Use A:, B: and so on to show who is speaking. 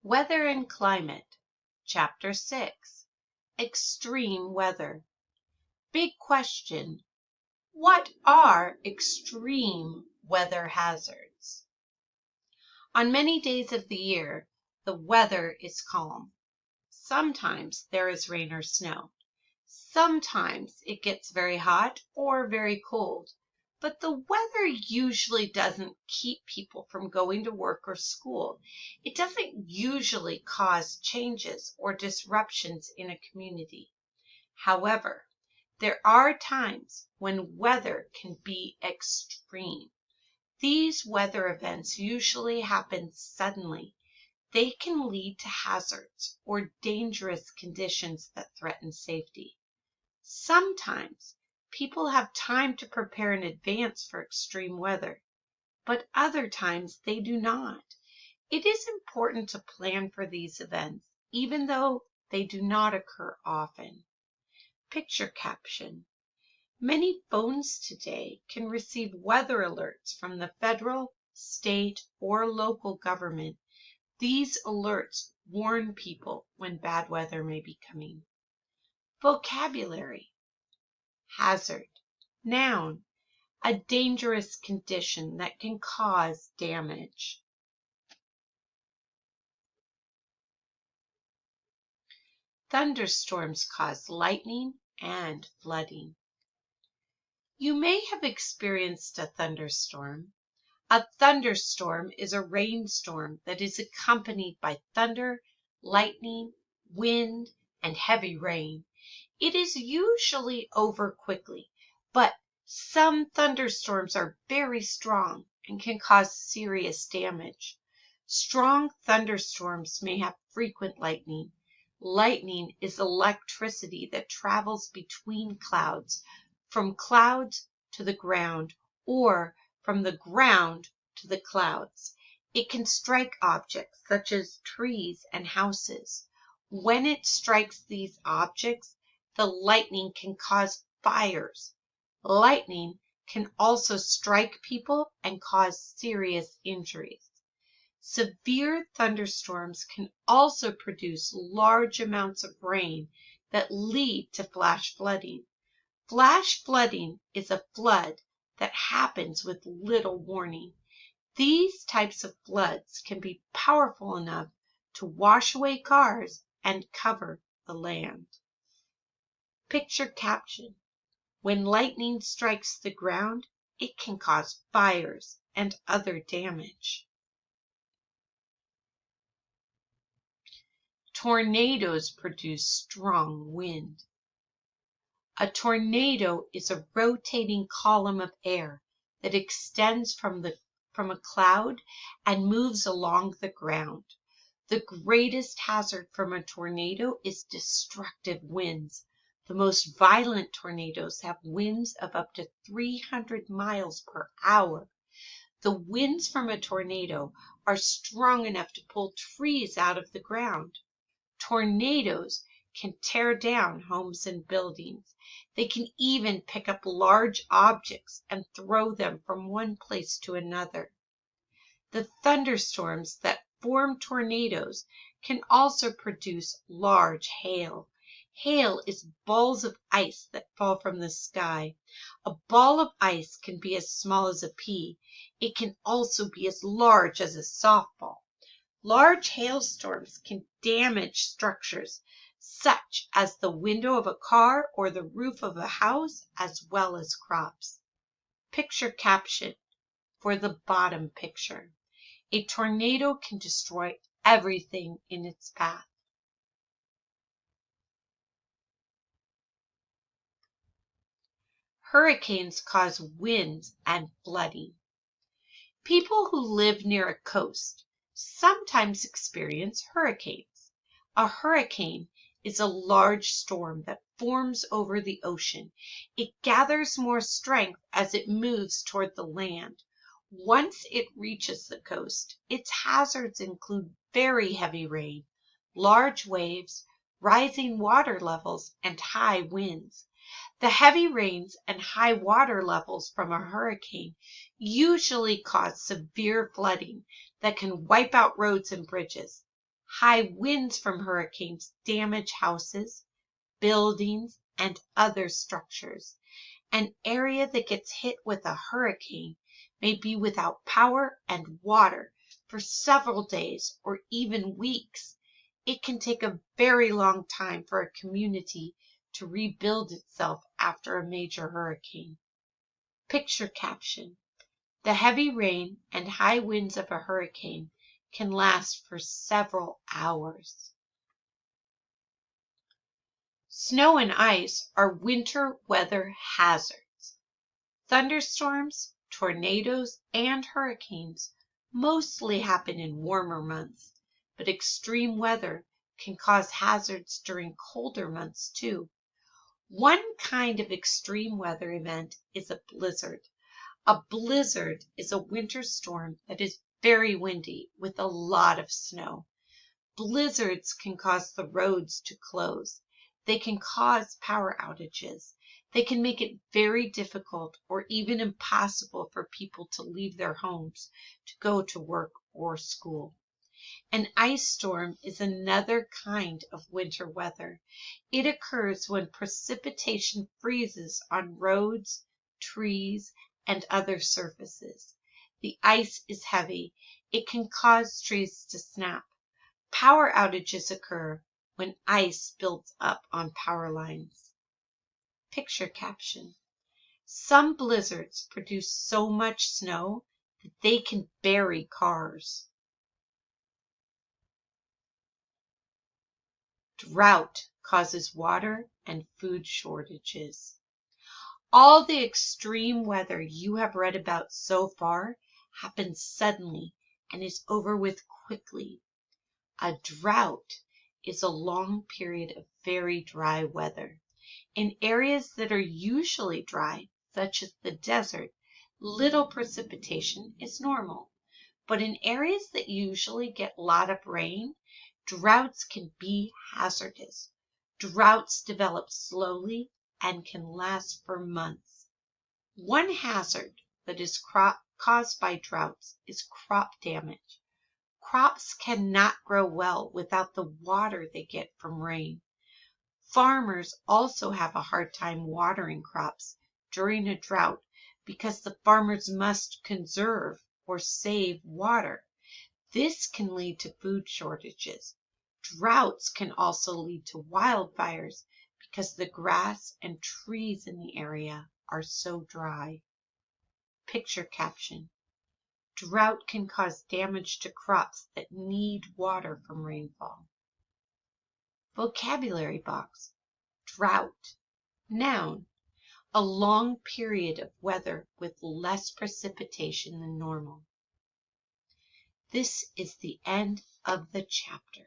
A: Weather and Climate, Chapter 6, Extreme Weather. Big question: what are extreme weather hazards? On many days of the year, the weather is calm. Sometimes there is rain or snow. Sometimes it gets very hot or very cold. But the weather usually doesn't keep people from going to work or school. It doesn't usually cause changes or disruptions in a community. However, there are times when weather can be extreme. These weather events usually happen suddenly. They can lead to hazards or dangerous conditions that threaten safety. Sometimes people have time to prepare in advance for extreme weather, but other times they do not. It is important to plan for these events, even though they do not occur often. Picture caption: many phones today can receive weather alerts from the federal, state, or local government. These alerts warn people when bad weather may be coming. Vocabulary: hazard, noun, a dangerous condition that can cause damage. Thunderstorms cause lightning and flooding. You may have experienced a thunderstorm. A thunderstorm is a rainstorm that is accompanied by thunder, lightning, wind, and heavy rain. It is usually over quickly, but some thunderstorms are very strong and can cause serious damage. Strong thunderstorms may have frequent lightning. Lightning is electricity that travels between clouds, from clouds to the ground, or from the ground to the clouds. It can strike objects such as trees and houses. When it strikes these objects, the lightning can cause fires. Lightning can also strike people and cause serious injuries. Severe thunderstorms can also produce large amounts of rain that lead to flash flooding. Flash flooding is a flood that happens with little warning. These types of floods can be powerful enough to wash away cars and cover the land. Picture caption: when lightning strikes the ground, it can cause fires and other damage. Tornadoes produce strong wind. A tornado is a rotating column of air that extends from a cloud and moves along the ground. The greatest hazard from a tornado is destructive winds. The most violent tornadoes have winds of up to 300 miles per hour. The winds from a tornado are strong enough to pull trees out of the ground. Tornadoes can tear down homes and buildings. They can even pick up large objects and throw them from one place to another. The thunderstorms that form tornadoes can also produce large hail. Hail is balls of ice that fall from the sky. A ball of ice can be as small as a pea. It can also be as large as a softball. Large hailstorms can damage structures such as the window of a car or the roof of a house, as well as crops. Picture caption for the bottom picture: a tornado can destroy everything in its path. Hurricanes cause winds and flooding. People who live near a coast sometimes experience hurricanes. A hurricane is a large storm that forms over the ocean. It gathers more strength as it moves toward the land. Once it reaches the coast, its hazards include very heavy rain, large waves, rising water levels, and high winds. The heavy rains and high water levels from a hurricane usually cause severe flooding that can wipe out roads and bridges. High winds from hurricanes damage houses, buildings, and other structures. An area that gets hit with a hurricane may be without power and water for several days or even weeks. It can take a very long time for a community to rebuild itself after a major hurricane. Picture caption: the heavy rain and high winds of a hurricane can last for several hours. Snow and ice are winter weather hazards. Thunderstorms, tornadoes, and hurricanes mostly happen in warmer months, but extreme weather can cause hazards during colder months too. One kind of extreme weather event is a blizzard. A blizzard is a winter storm that is very windy with a lot of snow. Blizzards can cause the roads to close. They can cause power outages. They can make it very difficult or even impossible for people to leave their homes to go to work or school. An ice storm is another kind of winter weather. It occurs when precipitation freezes on roads, trees, and other surfaces. The ice is heavy. It can cause trees to snap. Power outages occur when ice builds up on power lines. Picture caption: some blizzards produce so much snow that they can bury cars. Drought causes water and food shortages. All the extreme weather you have read about so far happens suddenly and is over with quickly. A drought is a long period of very dry weather. In areas that are usually dry, such as the desert, little precipitation is normal. But in areas that usually get a lot of rain, droughts can be hazardous. Droughts develop slowly and can last for months. One hazard that is caused by droughts is crop damage. Crops cannot grow well without the water they get from rain. Farmers also have a hard time watering crops during a drought because the farmers must conserve or save water. This can lead to food shortages. Droughts can also lead to wildfires because the grass and trees in the area are so dry. Picture caption: drought can cause damage to crops that need water from rainfall. Vocabulary box: drought. Noun: a long period of weather with less precipitation than normal. This is the end of the chapter.